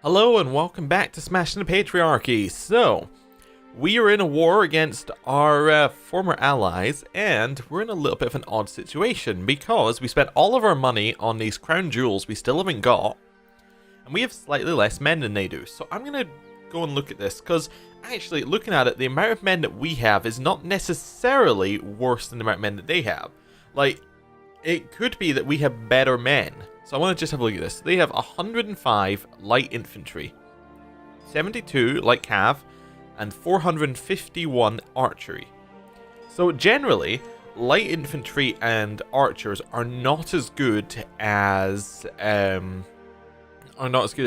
Hello and welcome back to Smashing the Patriarchy. So, we are in a war against our former allies, and we're in a little bit of an odd situation because we spent all of our money on these crown jewels we still haven't got, and we have slightly less men than they do. So I'm going to go and look at this, because actually, looking at it, the amount of men that we have is not necessarily worse than the amount of men that they have. Like, it could be that we have better men. So I want to just have a look at this. They have 105 light infantry, 72 light cav, and 451 archery. So generally, light infantry and archers are not as good as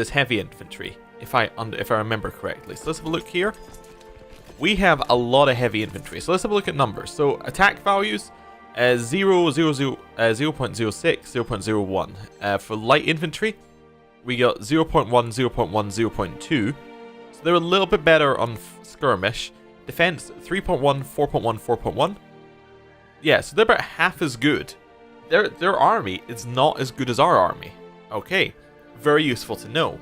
heavy infantry, if I remember correctly. So let's have a look here. We have a lot of heavy infantry. So let's have a look at numbers. So attack values. 0.06, 0.01. For light infantry, we got 0.1, 0.1, 0.2. So they're a little bit better on skirmish. Defense, 3.1, 4.1, 4.1. Yeah, so they're about half as good. Their army is not as good as our army. Okay, very useful to know.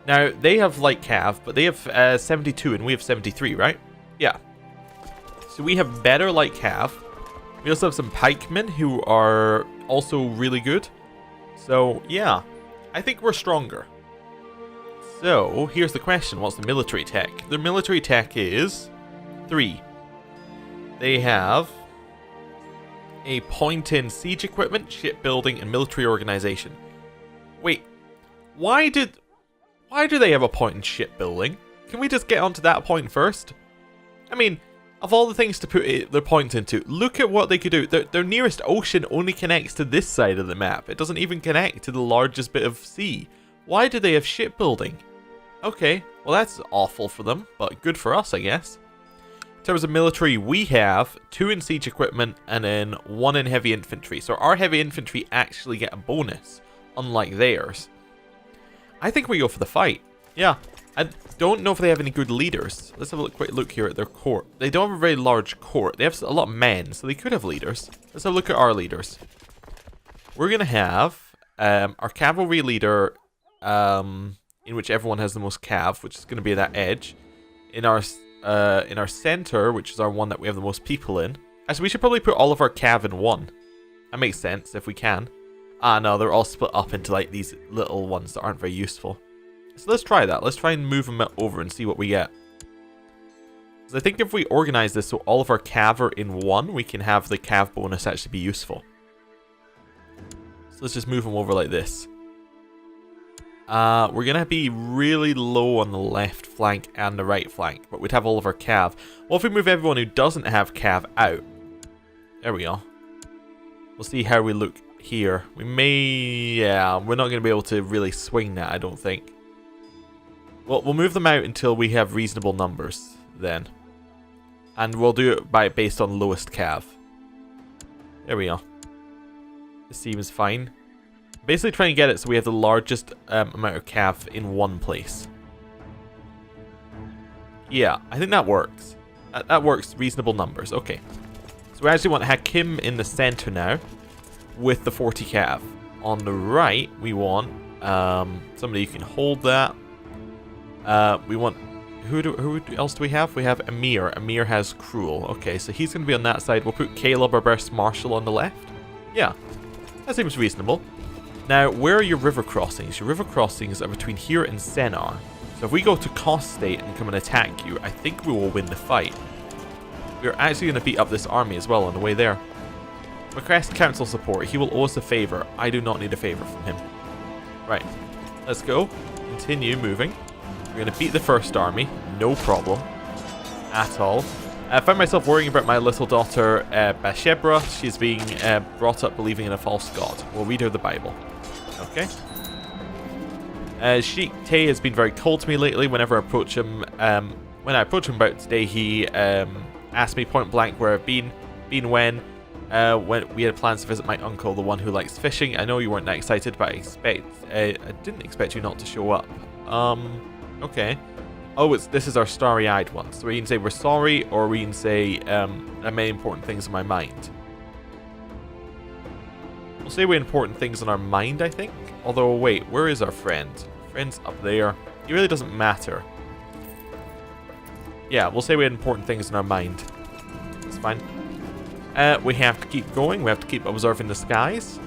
Now, they have light cav, but they have 72 and we have 73, right? Yeah. So we have better light cav. We also have some pikemen who are also really good. So, yeah, I think we're stronger. So, here's the question. What's the military tech? Their military tech is 3. They have a point in siege equipment, shipbuilding, and military organization. Wait, why do they have a point in shipbuilding? Can we just get onto that point first? I mean, of all the things to put their point into, look at what they could do. Their nearest ocean only connects to this side of the map. It doesn't even connect to the largest bit of sea. Why do they have shipbuilding? Okay, well that's awful for them, but good for us, I guess. In terms of military, we have 2 in siege equipment and then 1 in heavy infantry. So our heavy infantry actually get a bonus, unlike theirs. I think we go for the fight. Yeah. I don't know if they have any good leaders. Let's have a quick look here at their court. They don't have a very large court. They have a lot of men, so they could have leaders. Let's have a look at our leaders. We're going to have our cavalry leader, in which everyone has the most cav, which is going to be that edge. In our center, which is our one that we have the most people in. Actually, we should probably put all of our cav in one. That makes sense, if we can. Ah, no, they're all split up into like these little ones that aren't very useful. So let's try that. Let's try and move them over and see what we get. So I think if we organize this so all of our cav are in one, we can have the cav bonus actually be useful. So let's just move them over like this. We're going to be really low on the left flank and the right flank, but we'd have all of our cav. Well, if we move everyone who doesn't have cav out. There we go. We'll see how we look here. We may... yeah, we're not going to be able to really swing that, I don't think. Well, we'll move them out until we have reasonable numbers, then. And we'll do it based on lowest cav. There we go. This seems fine. Basically trying to get it so we have the largest amount of cav in one place. Yeah, I think that works. That works, reasonable numbers. Okay. So we actually want Hakim in the center now with the 40 cav. On the right, we want somebody who can hold that. We want... Who else do we have? We have Amir. Amir has Cruel. Okay, so he's going to be on that side. We'll put Caleb, our best marshal, on the left. Yeah, that seems reasonable. Now, where are your river crossings? Your river crossings are between here and Senar. So if we go to Cost State and come and attack you, I think we will win the fight. We're actually going to beat up this army as well on the way there. Request council support. He will owe us a favor. I do not need a favor from him. Right, let's go. Continue moving. We're going to beat the first army, no problem at all. I found myself worrying about my little daughter, Bathsheba. She's being brought up believing in a false god. We'll read her the Bible. Okay. Sheikh Tay has been very cold to me lately whenever I approach him. When I approach him about today, he asked me point blank where I've been when we had plans to visit my uncle, the one who likes fishing. I know you weren't that excited, but I didn't expect you not to show up. Okay. Oh, this is our starry-eyed one. So we can say we're sorry, or we can say I have many important things in my mind. We'll say we have important things in our mind, I think. Although, wait, where is our friend? Friend's up there. He really doesn't matter. Yeah, we'll say we had important things in our mind. It's fine. We have to keep going. We have to keep observing the skies.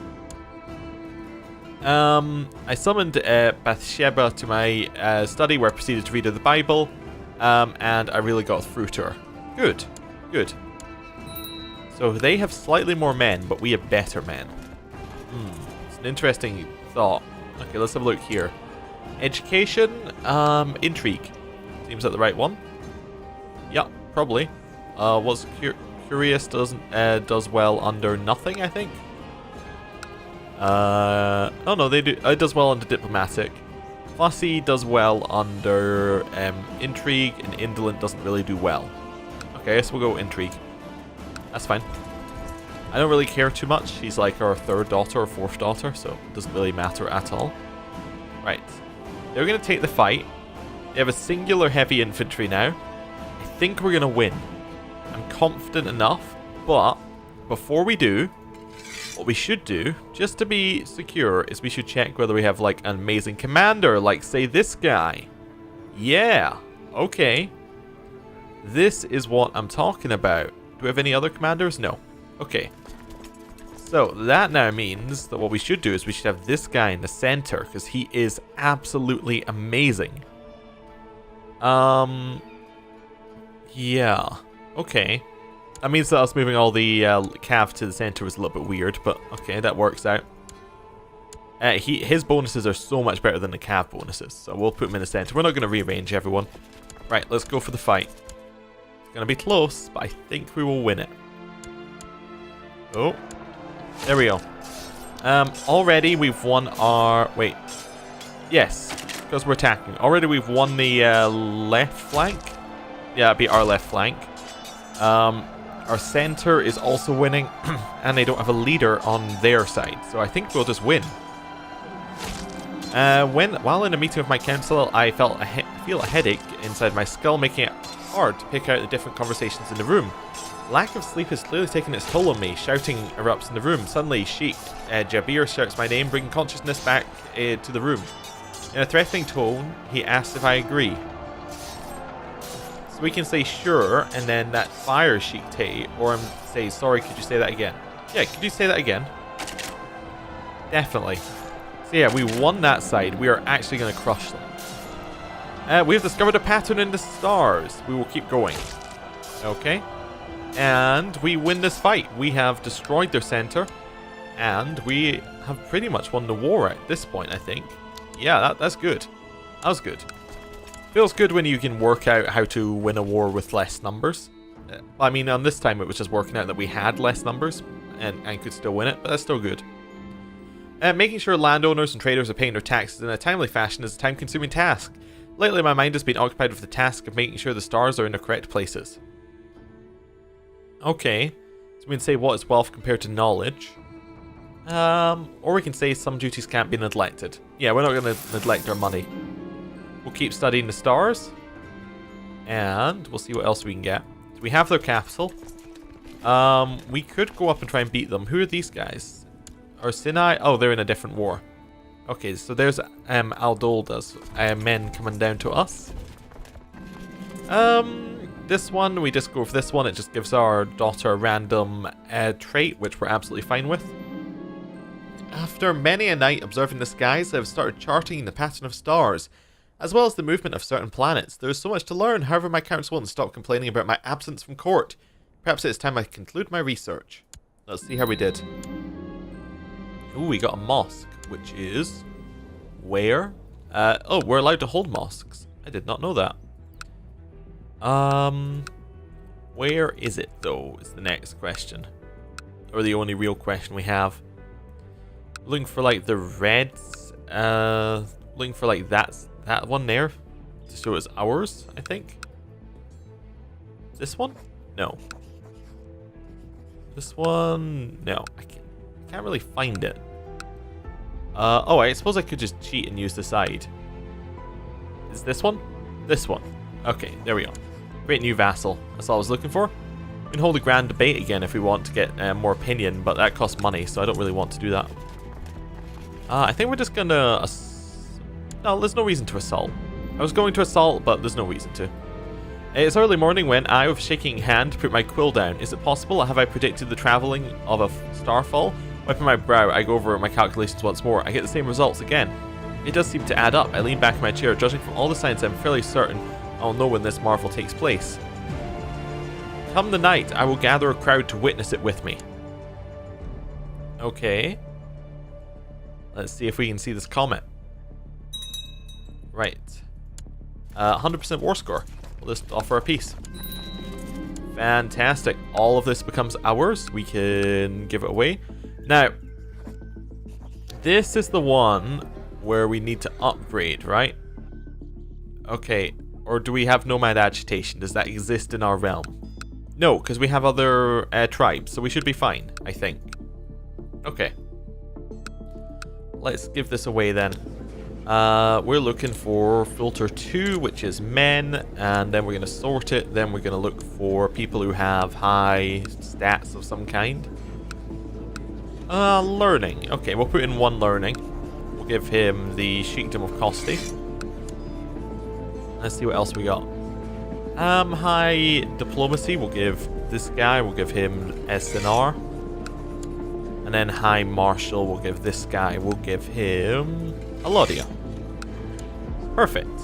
I summoned Bathsheba to my study where I proceeded to read her the Bible. And I really got through to her. Good. Good. So they have slightly more men, but we have better men. It's an interesting thought. Okay, let's have a look here. Education, intrigue. Seems like the right one. Yeah, probably. What's curious does well under nothing, I think. Oh no, they do. It does well under diplomatic. Fussy does well under intrigue, and indolent doesn't really do well. Okay, so we'll go intrigue. That's fine. I don't really care too much. She's like our third daughter or fourth daughter, so it doesn't really matter at all. Right. They're going to take the fight. They have a singular heavy infantry now. I think we're going to win. I'm confident enough, but before we do, what we should do, just to be secure, is we should check whether we have like an amazing commander, like say this guy. Yeah, okay. This is what I'm talking about. Do we have any other commanders? No. Okay. So that now means that what we should do is we should have this guy in the center, because he is absolutely amazing. Yeah. Okay. That means that us moving all the cav to the center was a little bit weird, but okay, that works out. His bonuses are so much better than the cav bonuses, so we'll put him in the center. We're not going to rearrange everyone. Right, let's go for the fight. It's going to be close, but I think we will win it. Oh, there we go. Already we've won our... Wait. Yes, because we're attacking. Already we've won the left flank. Yeah, it'd be our left flank. Our center is also winning, and they don't have a leader on their side, so I think we'll just win. While in a meeting with my council, I feel a headache inside my skull, making it hard to pick out the different conversations in the room. Lack of sleep has clearly taken its toll on me. Shouting erupts in the room. Suddenly, Sheikh Jabir shouts my name, bringing consciousness back to the room. In a threatening tone, he asks if I agree. So we can say sure, and then that fires Sheikh Tay, or say, sorry, could you say that again? Yeah, could you say that again? Definitely. So yeah, we won that side. We are actually going to crush them. We've discovered a pattern in the stars. We will keep going. Okay. And we win this fight. We have destroyed their center, and we have pretty much won the war at this point, I think. Yeah, that's good. That was good. Feels good when you can work out how to win a war with less numbers. I mean, on this time it was just working out that we had less numbers and could still win it, but that's still good. Making sure landowners and traders are paying their taxes in a timely fashion is a time-consuming task. Lately, my mind has been occupied with the task of making sure the stars are in the correct places. Okay, so we can say what is wealth compared to knowledge. Or we can say some duties can't be neglected. Yeah, we're not going to neglect our money. We'll keep studying the stars. And we'll see what else we can get. So we have their capital. We could go up and try and beat them. Who are these guys? Or Sinai? Oh, they're in a different war. Okay, so there's Aldolda's men coming down to us. This one, we just go for this one. It just gives our daughter a random trait, which we're absolutely fine with. After many a night observing the skies, I've started charting the pattern of stars, as well as the movement of certain planets. There is so much to learn, however my council won't stop complaining about my absence from court. Perhaps it's time I conclude my research. Let's see how we did. Ooh, we got a mosque, which is... where? Oh, we're allowed to hold mosques. I did not know that. Where is it though, is the next question. Or the only real question we have. Looking for like the reds, looking for like that one there, to show it's ours, I think. This one? No. This one? No, I can't really find it. Oh, I suppose I could just cheat and use the side. Is this one? This one. Okay, there we go. Great new vassal. That's all I was looking for. We can hold a grand debate again if we want to get more opinion, but that costs money, so I don't really want to do that. I think we're just gonna... no, there's no reason to assault. I was going to assault, but there's no reason to. It's early morning when I, with shaking hand, put my quill down. Is it possible? Have I predicted the travelling of a starfall? Wiping my brow, I go over my calculations once more. I get the same results again. It does seem to add up. I lean back in my chair. Judging from all the signs, I'm fairly certain I'll know when this marvel takes place. Come the night, I will gather a crowd to witness it with me. Okay. Let's see if we can see this comment. Right. 100% war score. We'll just offer a piece. Fantastic. All of this becomes ours. We can give it away. Now, this is the one where we need to upgrade, right? Okay. Or do we have nomad agitation? Does that exist in our realm? No, because we have other tribes, so we should be fine, I think. Okay. Let's give this away then. We're looking for filter 2, which is men, and then we're going to sort it. Then we're going to look for people who have high stats of some kind. Learning. Okay, we'll put in 1 learning. We'll give him the Sheikdom of Kosti. Let's see what else we got. High diplomacy, we'll give this guy, we'll give him SNR. And then high martial, we'll give this guy, we'll give him Alodia. Perfect.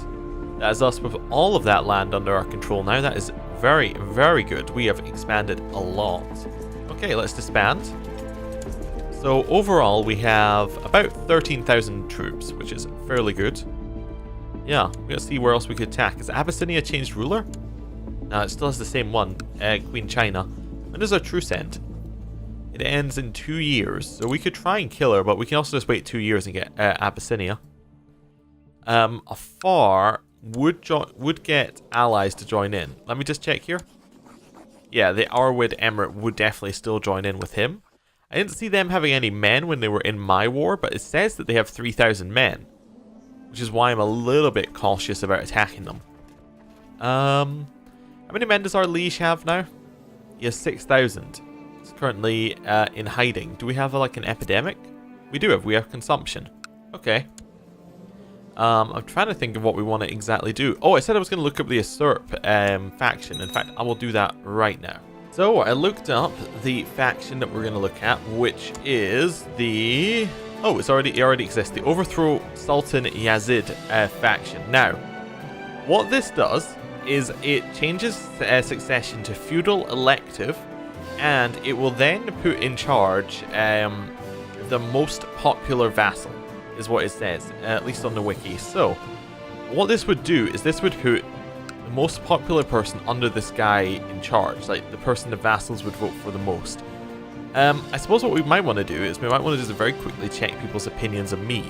That is us with all of that land under our control now. That is very, very good. We have expanded a lot. Okay, let's disband. So overall, we have about 13,000 troops, which is fairly good. Yeah, we're going to see where else we could attack. Has Abyssinia changed ruler? No, it still has the same one, Queen China. When does our truce end? It ends in 2 years, so we could try and kill her, but we can also just wait 2 years and get Abyssinia. Afar would get allies to join in. Let me just check here. Yeah, the Arwid Emirate would definitely still join in with him. I didn't see them having any men when they were in my war, but it says that they have 3,000 men. Which is why I'm a little bit cautious about attacking them. How many men does our liege have now? He has 6,000. He's currently in hiding. Do we have like an epidemic? We do have. We have consumption. Okay. I'm trying to think of what we want to exactly do. Oh, I said I was going to look up the usurp faction. In fact, I will do that right now. So I looked up the faction that we're going to look at, which is the... Oh, it already exists. The Overthrow Sultan Yazid faction. Now, what this does is it changes succession to feudal elective, and it will then put in charge the most popular vassal, is what it says, at least on the wiki. So, what this would do is this would put the most popular person under this guy in charge, like the person the vassals would vote for the most. I suppose what we might want to do is we might want to just very quickly check people's opinions of me.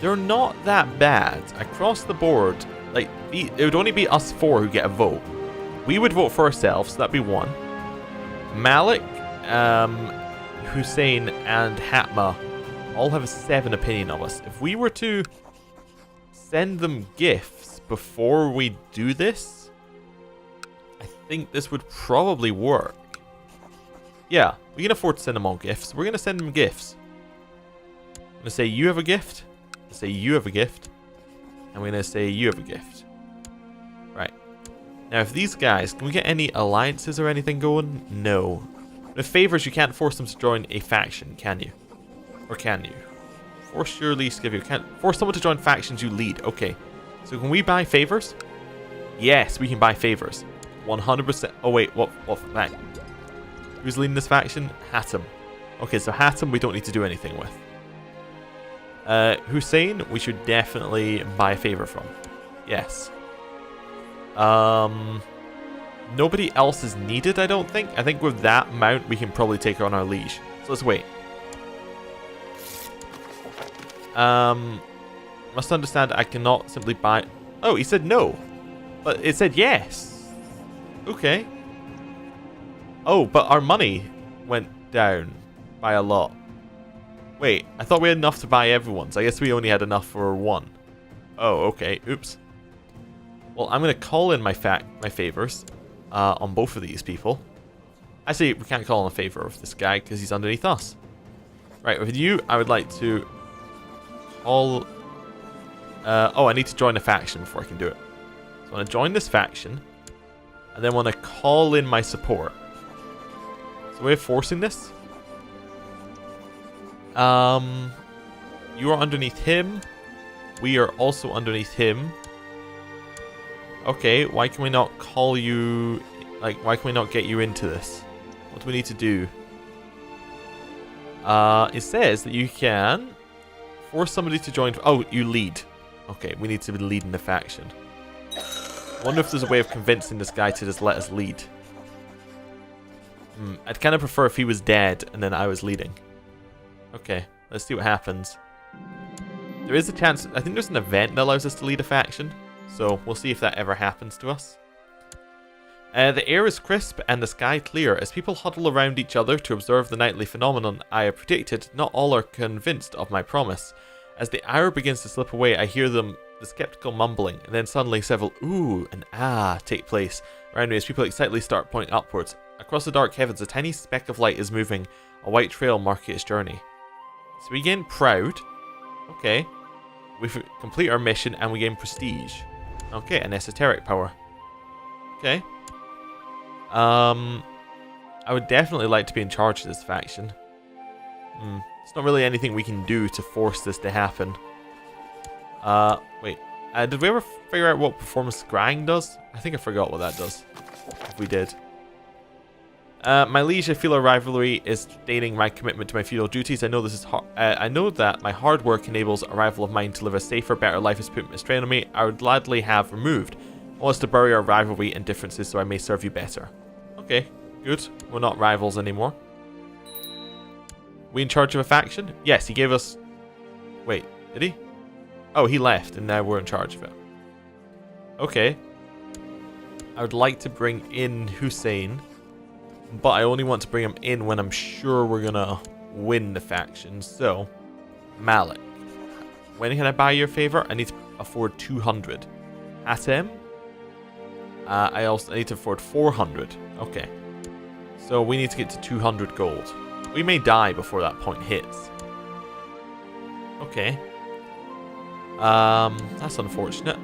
They're not that bad. Across the board, like, it would only be us 4 who get a vote. We would vote for ourselves, so that'd be 1. Malik, Hussein, and Hatma all have a 7 opinion of us. If we were to send them gifts before we do this, I think this would probably work. Yeah, we can afford to send them all gifts. We're going to send them gifts. I'm going to say you have a gift. I'm going to say you have a gift. And we're going to say you have a gift. Right. Now, if these guys... Can we get any alliances or anything going? No. With favors, you can't force them to join a faction, can you? Or can you? Force your least give you... Can't force someone to join factions you lead. Okay. So can we buy favors? Yes, we can buy favors. 100%. Oh, wait. What fact? Who's leading this faction? Hatem. Okay, so Hatem we don't need to do anything with. Hussein, we should definitely buy a favor from. Yes. Nobody else is needed, I don't think. I think with that amount, we can probably take on our liege. So let's wait. Must understand I cannot simply buy... Oh, he said no. But it said yes. Okay. Oh, but our money went down by a lot. Wait, I thought we had enough to buy everyone's. I guess we only had enough for 1. Oh, okay. Oops. Well, I'm going to call in my favors on both of these people. Actually, we can't call in a favor of this guy because he's underneath us. Right, with you, I would like to call Oh, I need to join a faction before I can do it. So I want to join this faction. And then want to call in my support. Is there a way of forcing this? You are underneath him. We are also underneath him. Okay, why can we not call you... Like, why can we not get you into this? What do we need to do? It says that you can force somebody to join... Oh, you lead. Okay, we need to be leading the faction. I wonder if there's a way of convincing this guy to just let us lead. I'd kind of prefer if he was dead and then I was leading. Okay, let's see what happens. There is a chance... I think there's an event that allows us to lead a faction. So we'll see if that ever happens to us. The air is crisp and the sky clear. As people huddle around each other to observe the nightly phenomenon I have predicted, not all are convinced of my promise. As the hour begins to slip away, I hear the skeptical mumbling, and then suddenly several ooh and ah take place around me as people excitedly start pointing upwards. Across the dark heavens, a tiny speck of light is moving, a white trail marking its journey. So we gain proud. Okay. We complete our mission and we gain prestige. Okay, an esoteric power. Okay. I would definitely like to be in charge of this faction. It's not really anything we can do to force this to happen. Wait. Did we ever figure out what performance scrying does? I think I forgot what that does. If we did. My liege, I feel a rivalry is staining my commitment to my feudal duties. I know this is I know that my hard work enables a rival of mine to live a safer, better life as put a strain on me. I would gladly have removed. I want us to bury our rivalry and differences so I may serve you better. Okay, good. We're not rivals anymore. We in charge of a faction? Yes, he gave us... Wait, did he? Oh, he left and now we're in charge of it. Okay. I would like to bring in Hussein, but I only want to bring him in when I'm sure we're gonna win the faction. So, Malik. When can I buy your favor? I need to afford 200. Hatem? I need to afford 400. Okay. So we need to get to 200 gold. We may die before that point hits. Okay. That's unfortunate.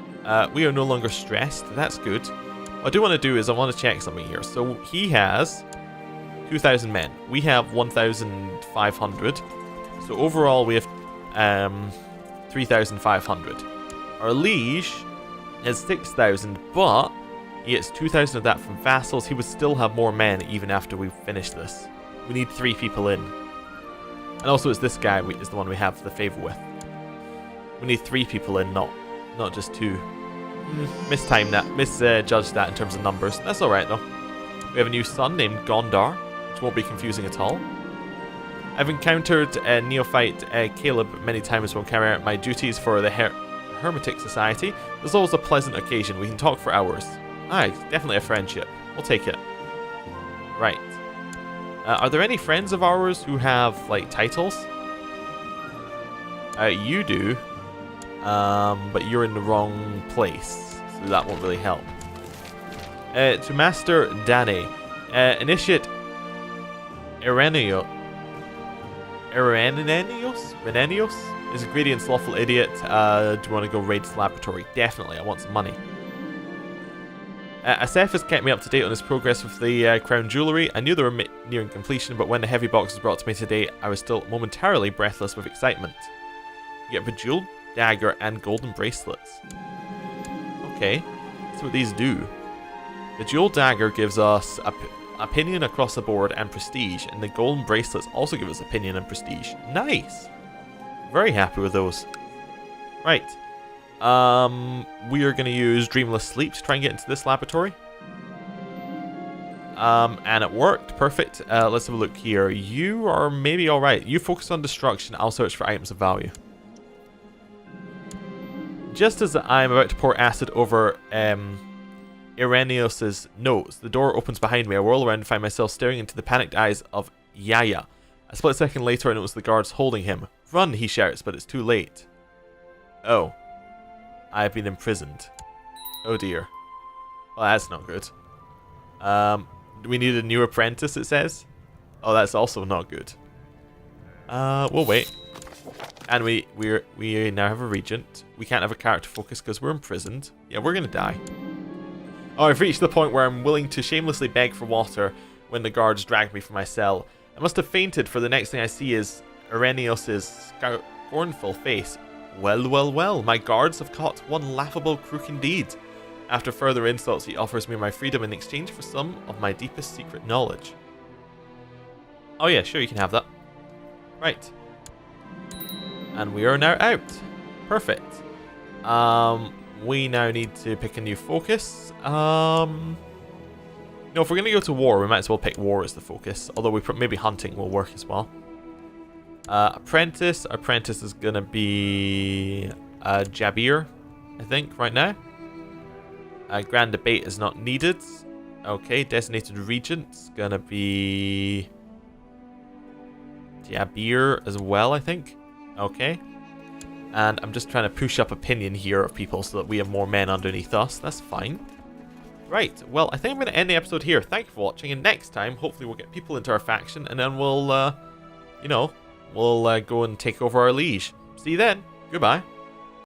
We are no longer stressed. That's good. What I do want to do is I want to check something here. So he has 2,000 men. We have 1,500. So overall we have 3,500. Our liege has 6,000, but he gets 2,000 of that from vassals. He would still have more men even after we finish this. We need 3 people in. And also it's this guy is the one we have the favor with. We need 3 people in, not just 2. Mistimed that. Misjudged that in terms of numbers. That's alright though. We have a new son named Gondar, which won't be confusing at all. I've encountered neophyte Caleb many times when carrying out my duties for the Hermetic Society. There's always a pleasant occasion. We can talk for hours. Aye, definitely a friendship. We'll take it. Right. Are there any friends of ours who have, like, titles? You do. But you're in the wrong place. So that won't really help. To Master Dane. Initiate Irenios is a greedy and slothful idiot. Do you want to go raid his laboratory? Definitely, I want some money. Asef has kept me up to date on his progress with the crown jewellery. I knew they were nearing completion, but when the heavy box was brought to me today, I was still momentarily breathless with excitement. You get a bejeweled dagger and golden bracelets. Okay, that's what these do. The jeweled dagger gives us opinion across the board and prestige, and the golden bracelets also give us opinion and prestige. Nice! Very happy with those. Right. We are going to use Dreamless Sleep to try and get into this laboratory. And it worked. Perfect. Let's have a look here. You are maybe alright. You focus on destruction. I'll search for items of value. Just as I'm about to pour acid over Irenios' nose, the door opens behind me. I whirl around and find myself staring into the panicked eyes of Yaya. A split second later, I notice the guards holding him. Run, he shouts, but it's too late. Oh. I've been imprisoned. Oh dear. Well, that's not good. We need a new apprentice, it says. Oh, that's also not good. We'll wait. And we now have a regent. We can't have a character focus because we're imprisoned. Yeah, we're gonna die. Oh, I've reached the point where I'm willing to shamelessly beg for water when the guards drag me from my cell. I must have fainted, for the next thing I see is Irenaeus' scornful face. Well, well, well, my guards have caught one laughable crook indeed. After further insults, he offers me my freedom in exchange for some of my deepest secret knowledge. Oh yeah, sure, you can have that. Right. And we are now out. Perfect. We now need to pick a new focus. No, if we're going to go to war, we might as well pick war as the focus. Although maybe hunting will work as well. Apprentice. Apprentice is going to be Jabir, I think, right now. Grand debate is not needed. Okay, designated regent's going to be Jabir as well, I think. Okay. And I'm just trying to push up opinion here of people so that we have more men underneath us. That's fine. Right, well, I think I'm going to end the episode here. Thank you for watching, and next time, hopefully we'll get people into our faction, and then we'll, we'll go and take over our liege. See you then. Goodbye.